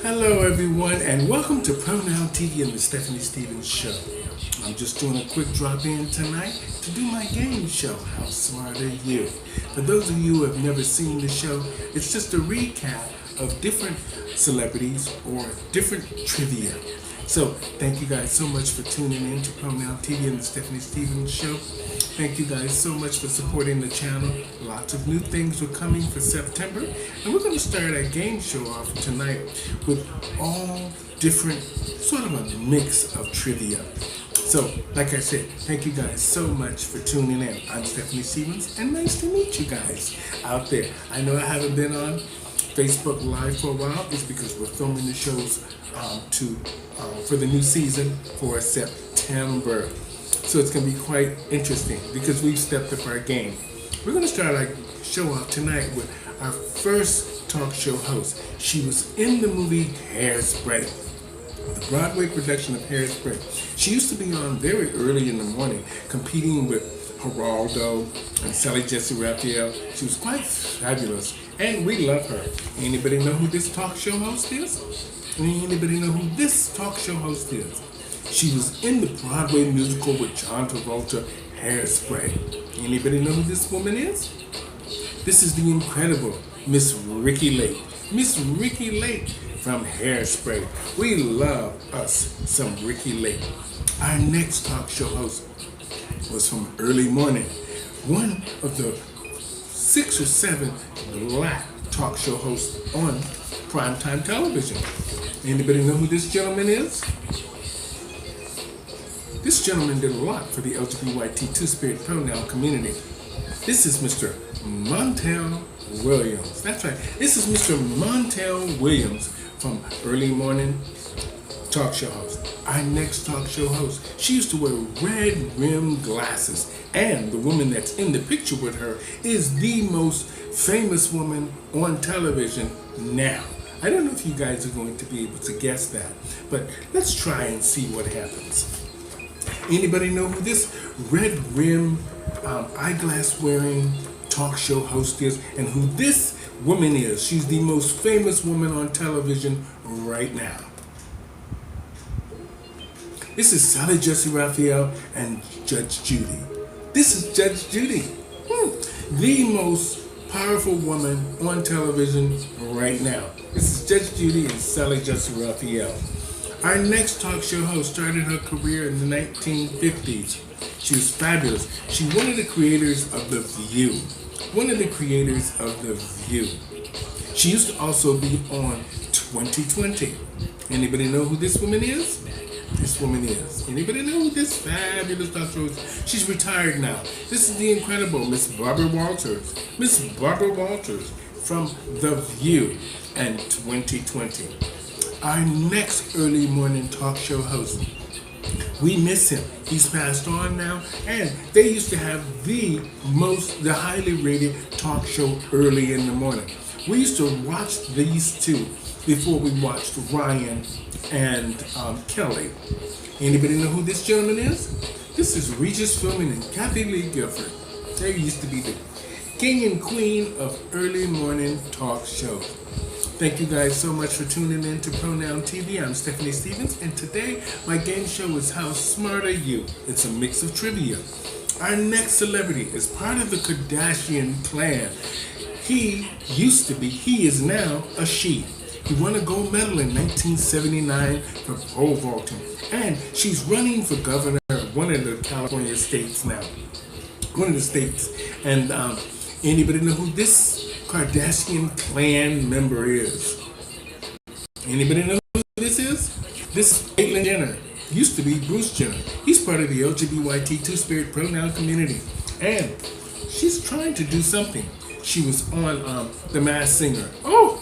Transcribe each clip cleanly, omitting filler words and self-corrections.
Hello, everyone, and welcome to Pronoun TV and the Stephanie Stevens Show. I'm just doing a quick drop in tonight to do my game show, How Smart Are You? For those of you who have never seen the show, it's just a recap of different celebrities or different trivia. So, thank you guys so much for tuning in to Pronoun TV and the Stephanie Stevens Show. Thank you guys so much for supporting the channel. Lots of new things are coming for September. And we're going to start our game show off tonight with all different, sort of a mix of trivia. So, like I said, thank you guys so much for tuning in. I'm Stephanie Stevens, and nice to meet you guys out there. I know I haven't been on Facebook Live for a while. It's because we're filming the shows for the new season for September. So it's going to be quite interesting because we've stepped up our game. We're going to start our show off tonight with our first talk show host. She was in the movie Hairspray, the Broadway production of Hairspray. She used to be on very early in the morning competing with Geraldo and Sally Jessy Raphael. She was quite fabulous, and we love her. Anybody know who this talk show host is? Anybody know who this talk show host is? She was in the Broadway musical with John Travolta, Hairspray. Anybody know who this woman is? This is the incredible Miss Ricki Lake. Miss Ricki Lake from Hairspray. We love us some Ricki Lake. Our next talk show host was from Early Morning, one of the 6 or 7 black talk show hosts on primetime television. Anybody know who this gentleman is? This gentleman did a lot for the LGBT two-spirit pronoun community. This is Mr. Montel Williams. That's right. This is Mr. Montel Williams from Early Morning talk show host. Our next talk show host, she used to wear red rimmed glasses, and the woman that's in the picture with her is the most famous woman on television now. I don't know if you guys are going to be able to guess that, but let's try and see what happens. Anybody know who this red rim eyeglass wearing talk show host is and who this woman is? She's the most famous woman on television right now. This is Sally Jessy Raphael and Judge Judy. This is Judge Judy, the most powerful woman on television right now. This is Judge Judy and Sally Jessy Raphael. Our next talk show host started her career in the 1950s. She was fabulous. She's one of the creators of The View. One of the creators of The View. She used to also be on 2020. Anybody know who this woman is? This woman is. Anybody know who this fabulous talk show is? She's retired now. This is the incredible Miss Barbara Walters. Miss Barbara Walters from The View and 2020. Our next early morning talk show host, we miss him. He's passed on now, and they used to have the highly rated talk show early in the morning. We used to watch these two before we watched Ryan and Kelly. Anybody know who this gentleman is? This is Regis Philbin and Kathy Lee Gifford. They used to be the king and queen of early morning talk shows. Thank you guys so much for tuning in to Pronoun TV. I'm Stephanie Stevens, and today my game show is How Smart Are You? It's a mix of trivia. Our next celebrity is part of the Kardashian clan. He is now a she. He won a gold medal in 1979 for pole vaulting, and she's running for governor of one of the California states now. One of the states. And anybody know who this Kardashian clan member is? Anybody know who this is? This is Caitlyn Jenner. Used to be Bruce Jenner. He's part of the LGBT two-spirit pronoun community. And she's trying to do something. She was on The Masked Singer. Oh!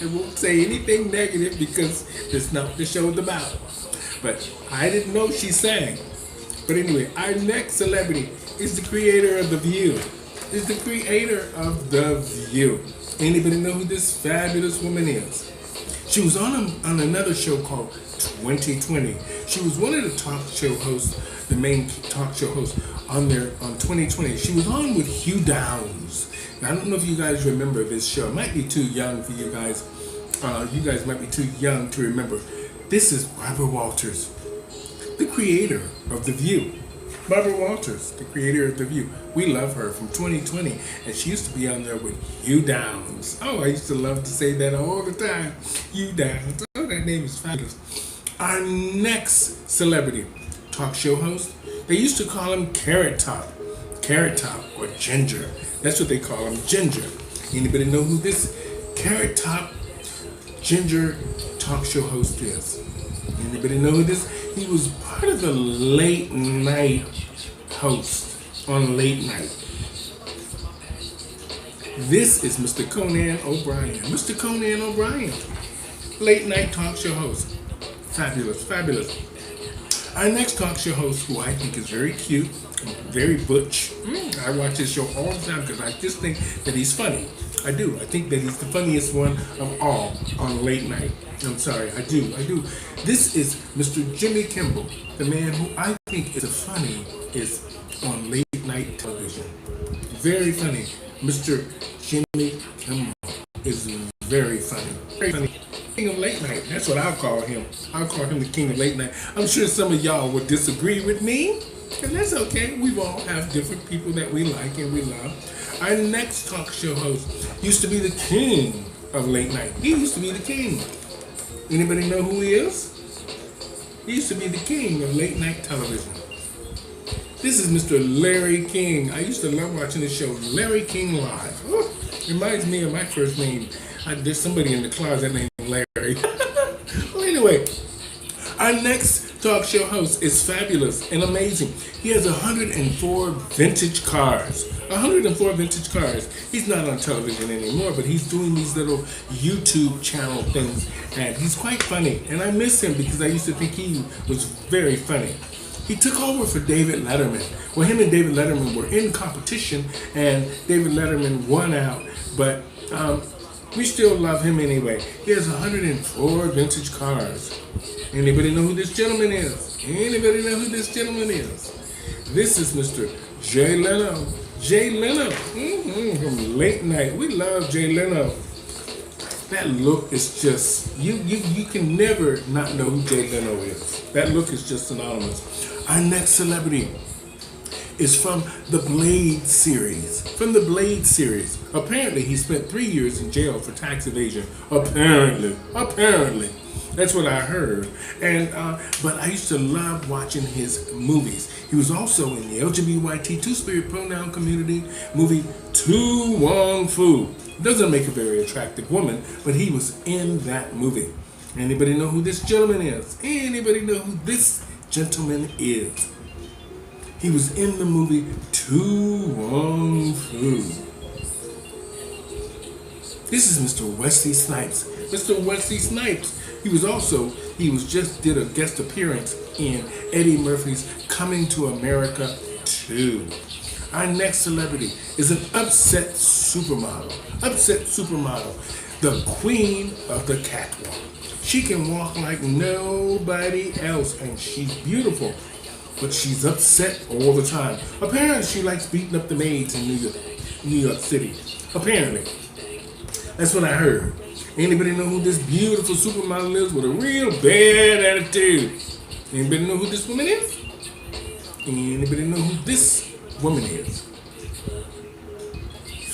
I won't say anything negative because that's not what the show's about. But I didn't know she sang. But anyway, our next celebrity is the creator of The View. Is the creator of The View. Anybody know who this fabulous woman is? She was on another show called 2020. She was one of the talk show hosts, the main talk show host on 2020. She was on with Hugh Downs. Now, I don't know if you guys remember this show. It might be too young for you guys You guys might be too young to remember. This is Barbara Walters, the creator of The View. Barbara Walters, the creator of The View. We love her from 2020, and she used to be on there with Hugh Downs. Oh, I used to love to say that all the time. Hugh Downs. Oh, that name is fabulous. Our next celebrity, talk show host, they used to call him Carrot Top. Carrot Top or Ginger. That's what they call him, Ginger. Anybody know who this Carrot Top Ginger talk show host is? Anybody know who this? He was part of the late night host on late night. This is Mr. Conan O'Brien. Mr. Conan O'Brien, late night talk show host. Fabulous, fabulous. Our next talk show host, who I think is very cute, very butch. I watch his show all the time because I just think that he's funny. I do. I think that he's the funniest one of all on late night. I'm sorry, I do. This is Mr. Jimmy Kimmel, the man who I think is the funniest on late night television. Very funny. Mr. Jimmy Kimmel is very funny. Very funny. King of late night. That's what I'll call him. I'll call him the king of late night. I'm sure some of y'all would disagree with me, and that's okay. We all have different people that we like and we love. Our next talk show host used to be the king of late night. He used to be the king. Anybody know who he is? He used to be the king of late night television. This is Mr. Larry King. I used to love watching the show Larry King Live. Oh, reminds me of my first name. There's somebody in the closet named Larry. Well, anyway, our next talk show host is fabulous and amazing. He has 104 vintage cars. 104 vintage cars. He's not on television anymore, but he's doing these little YouTube channel things, and he's quite funny. And I miss him because I used to think he was very funny. He took over for David Letterman. Well, him and David Letterman were in competition, and David Letterman won out, but we still love him anyway. He has 104 vintage cars. Anybody know who this gentleman is? Anybody know who this gentleman is? This is Mr. Jay Leno. Jay Leno, from late night. We love Jay Leno. That look is just, you can never not know who Jay Leno is. That look is just synonymous. Our next celebrity is from the Blade series. From the Blade series. Apparently, he spent 3 years in jail for tax evasion. Apparently. That's what I heard. And but I used to love watching his movies. He was also in the LGBT two-spirit pronoun community movie To Wong Fu. Doesn't make a very attractive woman, but he was in that movie. Anybody know who this gentleman is? Anybody know who this gentleman is? He was in the movie To Wong Fu. This is Mr. Wesley Snipes. Mr. Wesley Snipes. He just did a guest appearance in Eddie Murphy's Coming to America 2. Our next celebrity is an upset supermodel. The queen of the catwalk. She can walk like nobody else, and she's beautiful, but she's upset all the time. Apparently, she likes beating up the maids in New York City. Apparently. That's what I heard. Anybody know who this beautiful supermodel is with a real bad attitude? Anybody know who this woman is? Anybody know who this woman is?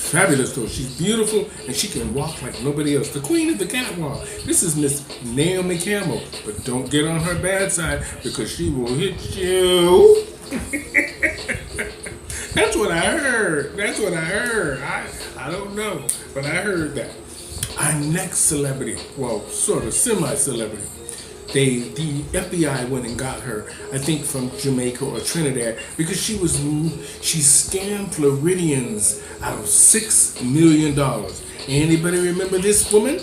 Fabulous though. She's beautiful and she can walk like nobody else. The queen of the catwalk. This is Miss Naomi Campbell. But don't get on her bad side because she will hit you. That's what I heard. I don't know, but I heard that. Our next celebrity, well, sort of semi-celebrity, the FBI went and got her, I think from Jamaica or Trinidad, because she scammed Floridians out of $6 million. Anybody remember this woman?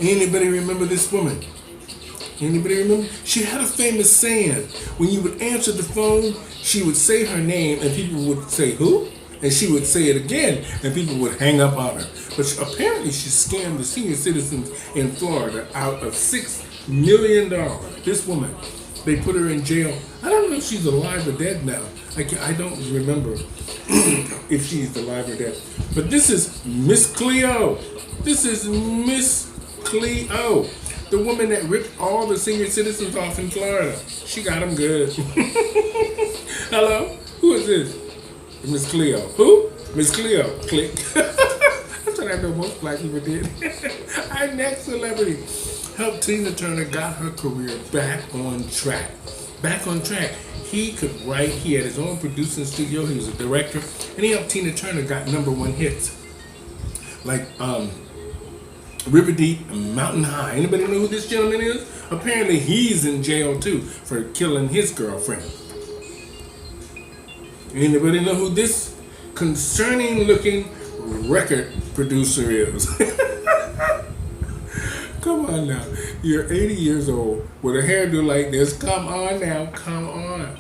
Anybody remember? She had a famous saying. When you would answer the phone, she would say her name and people would say, who? And she would say it again and people would hang up on her. But apparently she scammed the senior citizens in Florida out of $6 million. This woman, they put her in jail. I don't know if she's alive or dead now. I don't remember if she's alive or dead. But this is Miss Cleo. This is Miss Cleo, the woman that ripped all the senior citizens off in Florida. She got them good. Hello? Who is this? Miss Cleo. Who? Miss Cleo. Click. That's what I know most black people did. Our next celebrity helped Tina Turner got her career back on track. Back on track. He could write. He had his own producing studio. He was a director. And he helped Tina Turner got #1 hits. Like River Deep and Mountain High. Anybody know who this gentleman is? Apparently he's in jail too for killing his girlfriend. Anybody know who this concerning looking record producer is? Come on now. You're 80 years old with a hairdo like this. Come on now. Come on.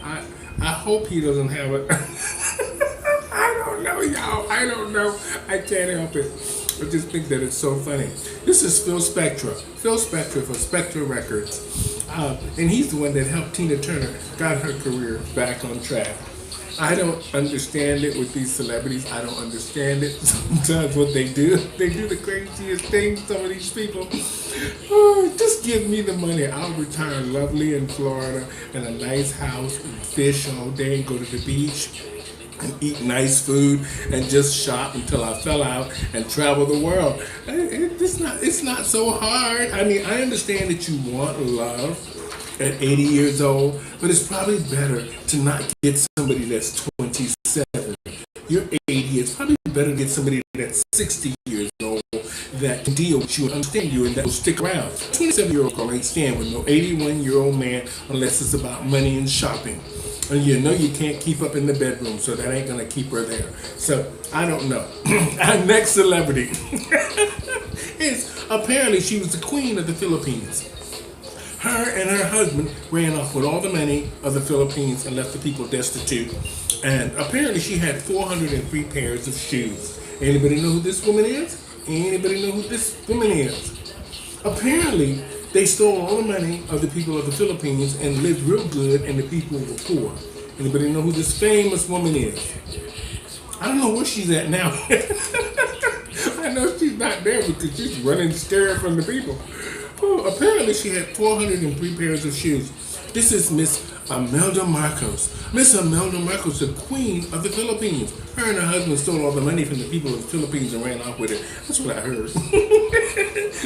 I hope he doesn't have it. I don't know, y'all. I don't know. I can't help it. I just think that it's so funny. This is Phil Spector. Phil Spector for Spector Records. And he's the one that helped Tina Turner got her career back on track. I don't understand it with these celebrities. I don't understand it. Sometimes what they do the craziest things, some of these people. Oh, just give me the money. I'll retire lovely in Florida in a nice house and fish all day and go to the beach and eat nice food and just shop until I fell out and travel the world. It's not so hard. I mean, I understand that you want love at 80 years old, but it's probably better to not get somebody that's 27. You're 80. It's probably better to get somebody that's 60 years old that can deal with you and understand you and that will stick around. 27-year-old girl ain't staying with no 81-year-old man unless it's about money and shopping. And you know you can't keep up in the bedroom, so that ain't gonna keep her there. So I don't know. Our next celebrity is apparently she was the queen of the Philippines. Her and her husband ran off with all the money of the Philippines and left the people destitute. And apparently she had 403 pairs of shoes. Anybody know who this woman is? Anybody know who this woman is? Apparently they stole all the money of the people of the Philippines and lived real good, and the people were poor. Anybody know who this famous woman is? I don't know where she's at now. I know she's not there because she's running scared from the people. Oh, apparently she had 403 pairs of shoes. This is Miss Imelda Marcos. Miss Imelda Marcos, the queen of the Philippines. Her and her husband stole all the money from the people of the Philippines and ran off with it. That's what I heard.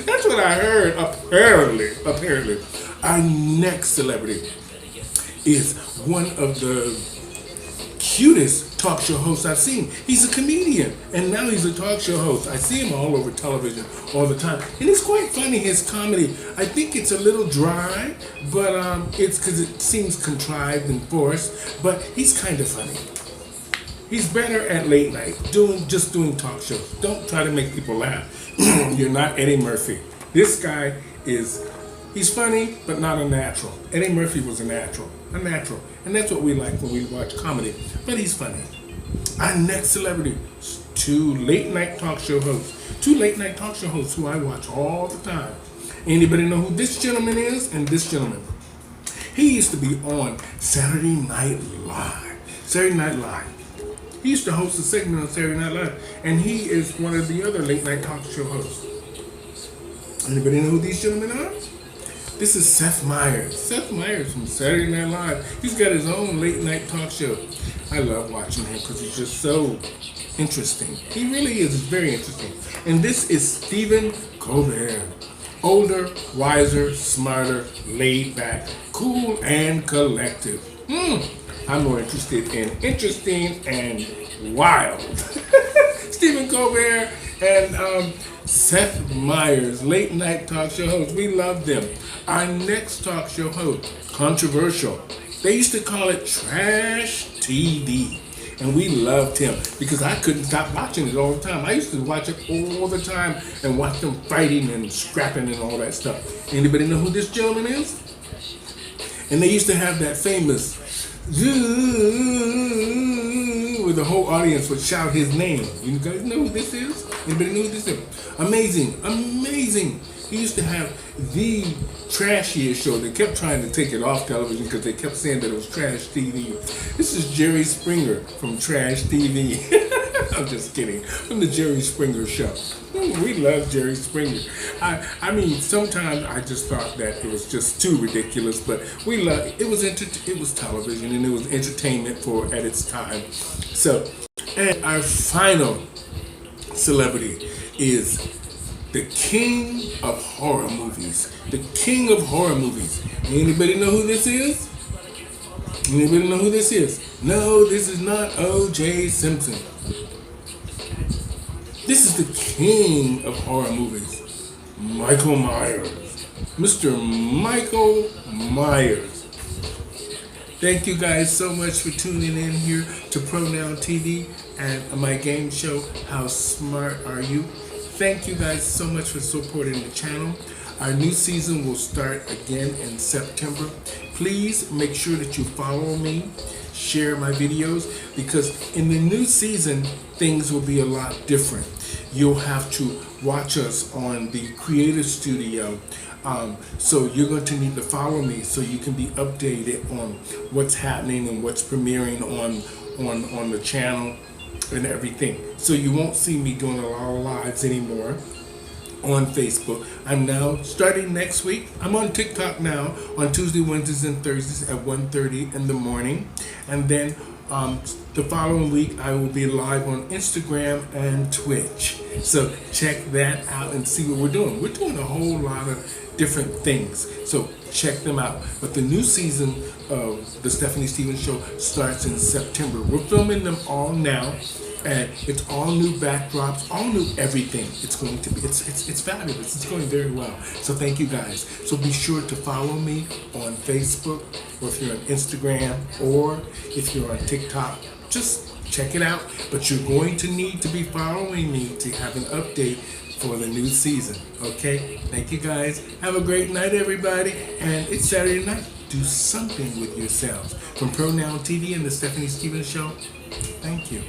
That's what I heard, apparently. Our next celebrity is one of the cutest talk show hosts I've seen. He's a comedian, and now he's a talk show host. I see him all over television all the time, and it's quite funny, his comedy. I think it's a little dry, but it's because it seems contrived and forced, but he's kind of funny. He's better at late night, just doing talk shows. Don't try to make people laugh. You're not Eddie Murphy. This guy he's funny, but not a natural. Eddie Murphy was a natural. And that's what we like when we watch comedy. But he's funny. Our next celebrity, two late night talk show hosts who I watch all the time. Anybody know who this gentleman is? And this gentleman. He used to be on Saturday Night Live. He used to host a segment on Saturday Night Live. And he is one of the other late night talk show hosts. Anybody know who these gentlemen are? This is Seth Meyers. Seth Meyers from Saturday Night Live. He's got his own late night talk show. I love watching him because he's just so interesting. He really is very interesting. And this is Stephen Colbert. Older, wiser, smarter, laid back, cool, and collective. I'm more interested in interesting and wild. Stephen Colbert and Seth Meyers, late night talk show host. We love them. Our next talk show host, controversial. They used to call it trash TV. And we loved him because I couldn't stop watching it all the time. I used to watch it all the time and watch them fighting and scrapping and all that stuff. Anybody know who this gentleman is? And they used to have that famous where the whole audience would shout his name. You guys know who this is? Anybody know who this is? Amazing. He used to have the trashiest show. They kept trying to take it off television because they kept saying that it was trash TV. This is Jerry Springer from Trash TV. I'm just kidding. From the Jerry Springer Show. We love Jerry Springer. I mean, sometimes I just thought that it was just too ridiculous, but we love it. It was television and it was entertainment for at its time. So, and our final celebrity is the king of horror movies. The king of horror movies. Anybody know who this is? Anybody know who this is? No, this is not O.J. Simpson. This is the king of horror movies, Michael Myers. Mr. Michael Myers. Thank you guys so much for tuning in here to Pronoun TV and my game show, How Smart Are You? Thank you guys so much for supporting the channel. Our new season will start again in September. Please make sure that you follow me, share my videos, because in the new season, things will be a lot different. You'll have to watch us on the Creative Studio. So you're going to need to follow me so you can be updated on what's happening and what's premiering on the channel and everything. So you won't see me doing a lot of lives anymore on Facebook. I'm now starting next week. I'm on TikTok now on Tuesday, Wednesdays, and Thursdays at 1:30 in the morning. And then the following week I will be live on Instagram and Twitch. So check that out and see what we're doing. We're doing a whole lot of different things. So check them out. But the new season of the Stephanie Stevens Show starts in September. We're filming them all now. And it's all new backdrops, all new everything. It's going to be, it's fabulous. It's going very well. So thank you guys. So be sure to follow me on Facebook, or if you're on Instagram, or if you're on TikTok, just check it out. But you're going to need to be following me to have an update for the new season. Okay? Thank you guys. Have a great night, everybody. And it's Saturday night. Do something with yourselves. From Pronoun TV and the Stephanie Stevens Show, thank you.